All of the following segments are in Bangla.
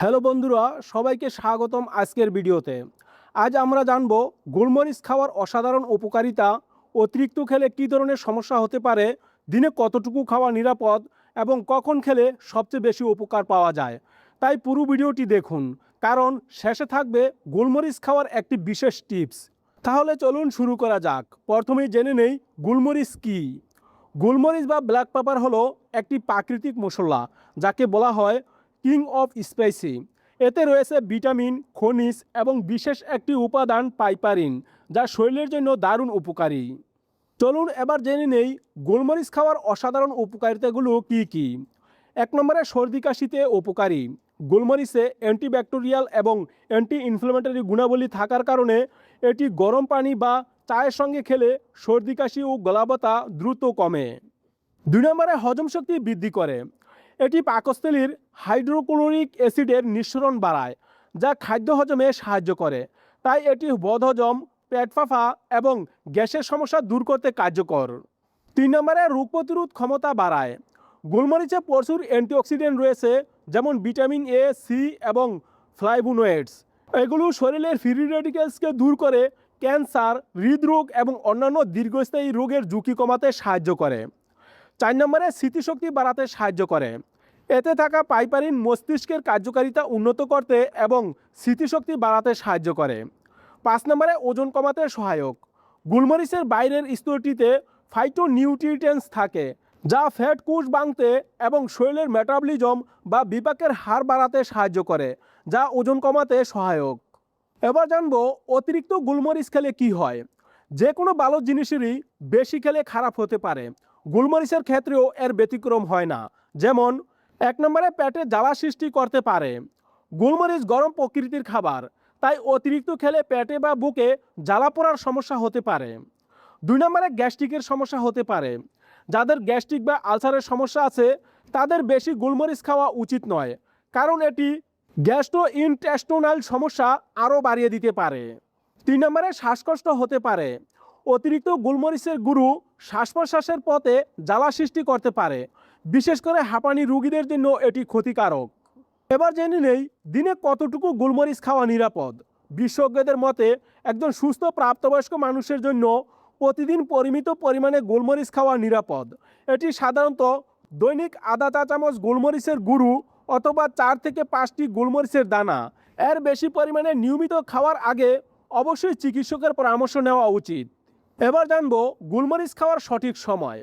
হ্যালো বন্ধুরা, সবাইকে স্বাগতম আজকের ভিডিওতে। আজ আমরা জানব গোলমরিচ খাওয়ার অসাধারণ উপকারিতা, অতিরিক্ত খেলে কী ধরনের সমস্যা হতে পারে, দিনে কতটুকু খাওয়া নিরাপদ এবং কখন খেলে সবচেয়ে বেশি উপকার পাওয়া যায়। তাই পুরো ভিডিওটি দেখুন, কারণ শেষে থাকবে গোলমরিচ খাওয়ার একটি বিশেষ টিপস। তাহলে চলুন শুরু করা যাক। প্রথমেই জেনে নেই গোলমরিচ কী। গোলমরিচ বা ব্ল্যাক পেপার হলো একটি প্রাকৃতিক মশলা, যাকে বলা হয় কিং অফ স্পাইসি। এতে রয়েছে ভিটামিন, খনিজ এবং বিশেষ একটি উপাদান পাইপারিন, যা শরীরের জন্য দারুণ উপকারী। চলুন এবার জেনে নেই গোলমরিচ খাওয়ার অসাধারণ উপকারিতাগুলো কী কী। 1 নম্বরে সর্দি কাশিতে উপকারী। গোলমরিচে অ্যান্টিব্যাকটেরিয়াল এবং অ্যান্টি ইনফ্ল্যামেটরি গুণাবলী থাকার কারণে এটি গরম পানি বা চায়ের সঙ্গে খেলে সর্দি কাশি ও গলা ব্যথা দ্রুত কমে। 2 নম্বরে হজম শক্তি বৃদ্ধি করে। এটি পাকস্থলীর হাইড্রোক্লোরিক অ্যাসিডের নিঃসরণ বাড়ায়, যা খাদ্য হজমে সাহায্য করে। তাই এটি বদহজম, পেট ফাঁপা এবং গ্যাসের সমস্যা দূর করতে কার্যকর। 3 নম্বরে রোগ প্রতিরোধ ক্ষমতা বাড়ায়। গোলমরিচে প্রচুর অ্যান্টিঅক্সিডেন্ট রয়েছে, যেমন ভিটামিন এ, সি এবং ফ্লাভোনয়েডস। এগুলো শরীরের ফ্রি রেডিক্যালসকে দূর করে ক্যান্সার, হৃদরোগ এবং অন্যান্য দীর্ঘস্থায়ী রোগের ঝুঁকি কমাতে সাহায্য করে। 4 নম্বরে স্মৃতিশক্তি বাড়াতে সাহায্য করে। এতে থাকা পাইপারিন মস্তিষ্কের কার্যকারিতা উন্নত করতে এবং স্মৃতিশক্তি বাড়াতে সাহায্য করে। 5 নম্বরে ওজন কমাতে সহায়ক। গোলমরিচের বাইরের স্তরটিতে ফাইটোনিউট্রিয়েন্টস থাকে, যা ফ্যাট কোষ ভাঙতে এবং শরীরের মেটাবলিজম বা বিপাকের হার বাড়াতে সাহায্য করে, যা ওজন কমাতে সহায়ক। এবার জানবো অতিরিক্ত গোলমরিচ খেলে কি হয়। যে কোনো ভালো জিনিসেরই বেশি খেলে খারাপ হতে পারে। গোলমরিচের ক্ষেত্রেও এর ব্যতিক্রম হয় না। যেমন 1 নম্বরে পেটে জ্বালা সৃষ্টি করতে পারে। গোলমরিচ গরম প্রকৃতির খাবার, তাই অতিরিক্ত খেলে পেটে বা বুকে জ্বালা পোড়ার সমস্যা হতে পারে। 2 নম্বরে গ্যাস্ট্রিকের সমস্যা হতে পারে। যাদের গ্যাস্ট্রিক বা আলসারের সমস্যা আছে তাদের বেশি গোলমরিচ খাওয়া উচিত নয়, কারণ এটি গ্যাস্ট্রোইন্টেস্টিনাল সমস্যা আরও বাড়িয়ে দিতে পারে। 3 নম্বরে শ্বাসকষ্ট হতে পারে। অতিরিক্ত গোলমরিচের গুঁড়ো শ্বাস প্রশ্বাসের পথে জ্বালা সৃষ্টি করতে পারে, বিশেষ করে হাঁপানি রোগীদের জন্য এটি ক্ষতিকারক। এবার জেনে নেই দিনে কতটুকু গোলমরিচ খাওয়া নিরাপদ। বিশেষজ্ঞদের মতে একজন সুস্থ প্রাপ্তবয়স্ক মানুষের জন্য প্রতিদিন পরিমিত পরিমাণে গোলমরিচ খাওয়া নিরাপদ। এটি সাধারণত দৈনিক আধা চা চামচ গোলমরিচের গুঁড়ো অথবা 4 থেকে 5টি গোলমরিচের দানা। এর বেশি পরিমাণে নিয়মিত খাওয়ার আগে অবশ্যই চিকিৎসকের পরামর্শ নেওয়া উচিত। এবার জানবো গোলমরিচ খাওয়ার সঠিক সময়।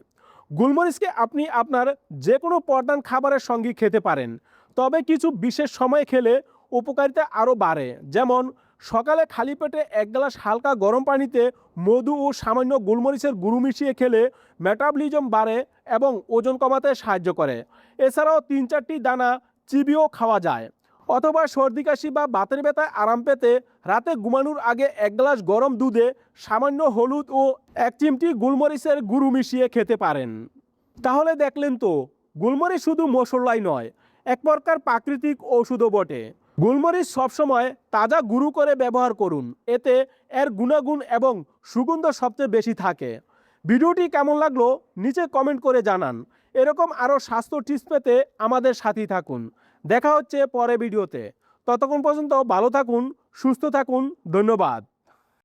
গোলমরিচকে আপনি আপনার যে কোনো প্রধান খাবারের সঙ্গে খেতে পারেন, তবে কিছু বিশেষ সময়ে খেলে উপকারিতা আরও বাড়ে। যেমন সকালে খালি পেটে 1 গ্লাস হালকা গরম পানিতে মধু ও সামান্য গোলমরিচের গুঁড়ো মিশিয়ে খেলে মেটাবলিজম বাড়ে এবং ওজন কমাতে সাহায্য করে। এছাড়াও 3-4টি দানা চিবিয়েও খাওয়া যায়। অথবা সর্দি কাশি বা বাতের ব্যথায় আরাম পেতে রাতে ঘুমানোর আগে 1 গ্লাস গরম দুধে সামান্য হলুদ ও 1 চিমটি গোলমরিচের গুঁড়ো মিশিয়ে খেতে পারেন। তাহলে দেখলেন তো, গোলমরিচ শুধু মশলাই নয়, এক প্রকার প্রাকৃতিক ঔষধও বটে। গোলমরিচ সবসময় তাজা গুঁড়ো করে ব্যবহার করুন, এতে এর গুণাগুণ এবং সুগন্ধ সবচেয়ে বেশি থাকে। ভিডিওটি কেমন লাগলো নিচে কমেন্ট করে জানান। এরকম আরও স্বাস্থ্য টিপস পেতে আমাদের সাথেই থাকুন। দেখা হচ্ছে পরের ভিডিওতে। ততক্ষণ পর্যন্ত ভালো থাকুন, সুস্থ থাকুন। ধন্যবাদ।